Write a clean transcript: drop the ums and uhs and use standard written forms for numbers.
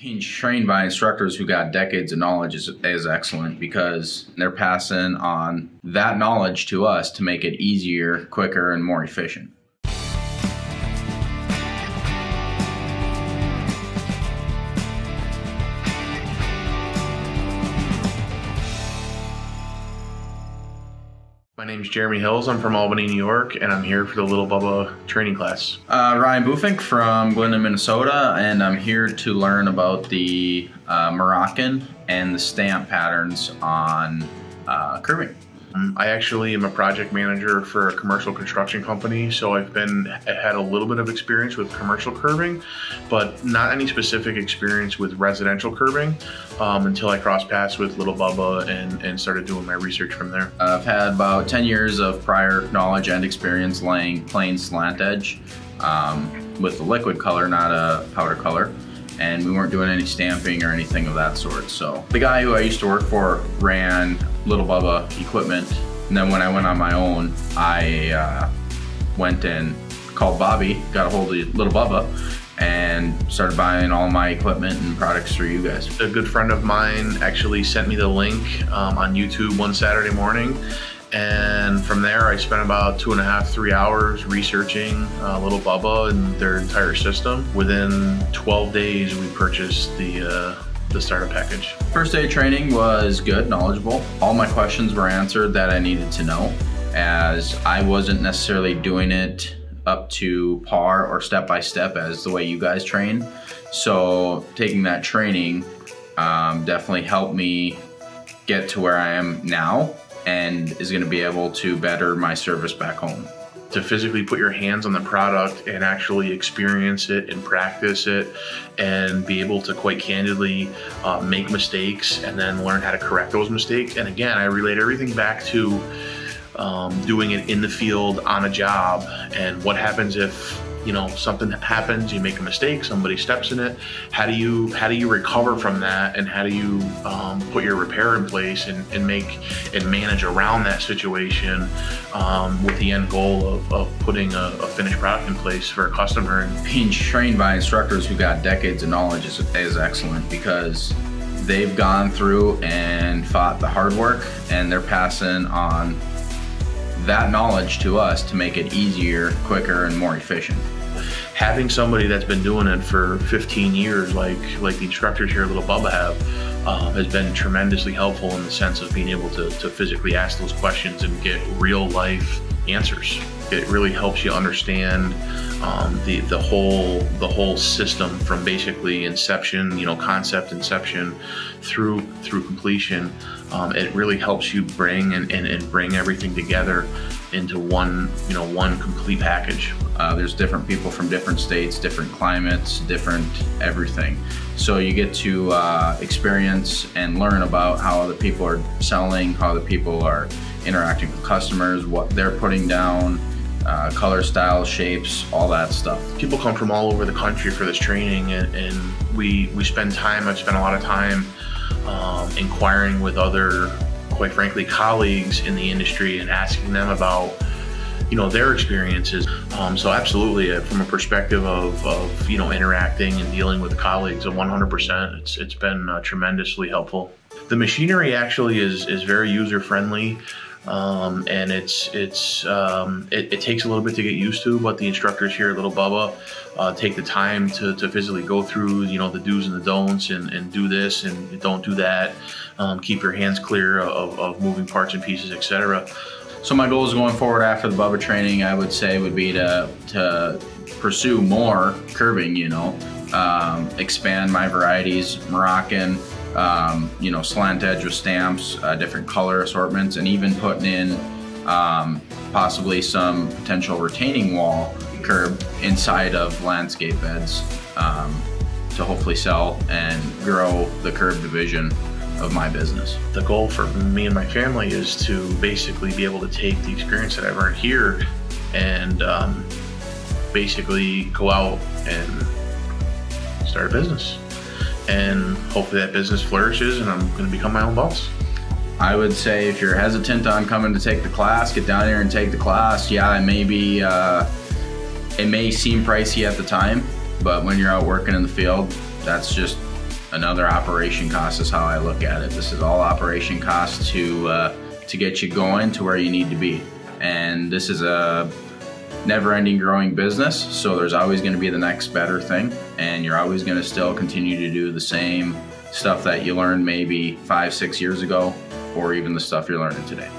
Being trained by instructors who got decades of knowledge is excellent because they're passing on that knowledge to us to make it easier, quicker, and more efficient. My name is Jeremy Hills. I'm from Albany, New York, and I'm here for the Lil Bubba training class. Ryan Bufink from Glendon, Minnesota, and I'm here to learn about the Moroccan and the stamp patterns on curbing. I actually am a project manager for a commercial construction company, so I've had a little bit of experience with commercial curbing, but not any specific experience with residential curbing until I crossed paths with Lil Bubba and started doing my research from there. I've had about 10 years of prior knowledge and experience laying plain slant edge with a liquid color, not a powder color. And we weren't doing any stamping or anything of that sort. So the guy who I used to work for ran Lil Bubba equipment. And then when I went on my own, I went and called Bobby, got a hold of Lil Bubba, and started buying all my equipment and products through you guys. A good friend of mine actually sent me the link on YouTube one Saturday morning. And from there, I spent about 2.5 to 3 hours researching Lil Bubba and their entire system. Within 12 days, we purchased the starter package. First day of training was good, knowledgeable. All my questions were answered that I needed to know, as I wasn't necessarily doing it up to par or step by step as the way you guys train. So taking that training definitely helped me get to where I am now, and is going to be able to better my service back home. To physically put your hands on the product and actually experience it and practice it and be able to quite candidly make mistakes and then learn how to correct those mistakes. And again, I relate everything back to doing it in the field on a job, and what happens if something happens, you make a mistake, somebody steps in it. How do you recover from that, and how do you put your repair in place and manage around that situation with the end goal of putting a finished product in place for a customer. And being trained by instructors who got decades of knowledge is excellent because they've gone through and fought the hard work, and they're passing on that knowledge to us to make it easier, quicker, and more efficient. Having somebody that's been doing it for 15 years, like the instructors here at Lil Bubba have, has been tremendously helpful in the sense of being able to physically ask those questions and get real life answers. It really helps you understand the whole system from basically inception, concept inception through completion. It really helps you bring and bring everything together into one complete package. There's different people from different states, different climates, different everything. So you get to experience and learn about how other people are selling, how other people are interacting with customers, what they're putting down, color, style, shapes, all that stuff. People come from all over the country for this training, and I've spent a lot of time inquiring with other, quite frankly, colleagues in the industry and asking them about their experiences. So absolutely, from a perspective of interacting and dealing with colleagues, 100%, it's been tremendously helpful. The machinery actually is very user friendly. And it takes a little bit to get used to, but the instructors here at Lil Bubba take the time to physically go through the do's and the don'ts and do this and don't do that. Keep your hands clear of moving parts and pieces, etc. So my goals going forward after the Bubba training, I would say, would be to pursue more curbing, expand my varieties, Moroccan, slant edge with stamps, different color assortments, and even putting in possibly some potential retaining wall curb inside of landscape beds to hopefully sell and grow the curb division of my business. The goal for me and my family is to basically be able to take the experience that I've earned here and basically go out and start a business. And hopefully that business flourishes and I'm going to become my own boss. I would say if you're hesitant on coming to take the class, get down here and take the class. Yeah, it may seem pricey at the time, but when you're out working in the field, that's just another operation cost is how I look at it. This is all operation costs to get you going to where you need to be. And this is a never-ending growing business, so there's always going to be the next better thing, and you're always going to still continue to do the same stuff that you learned maybe 5-6 years ago, or even the stuff you're learning today.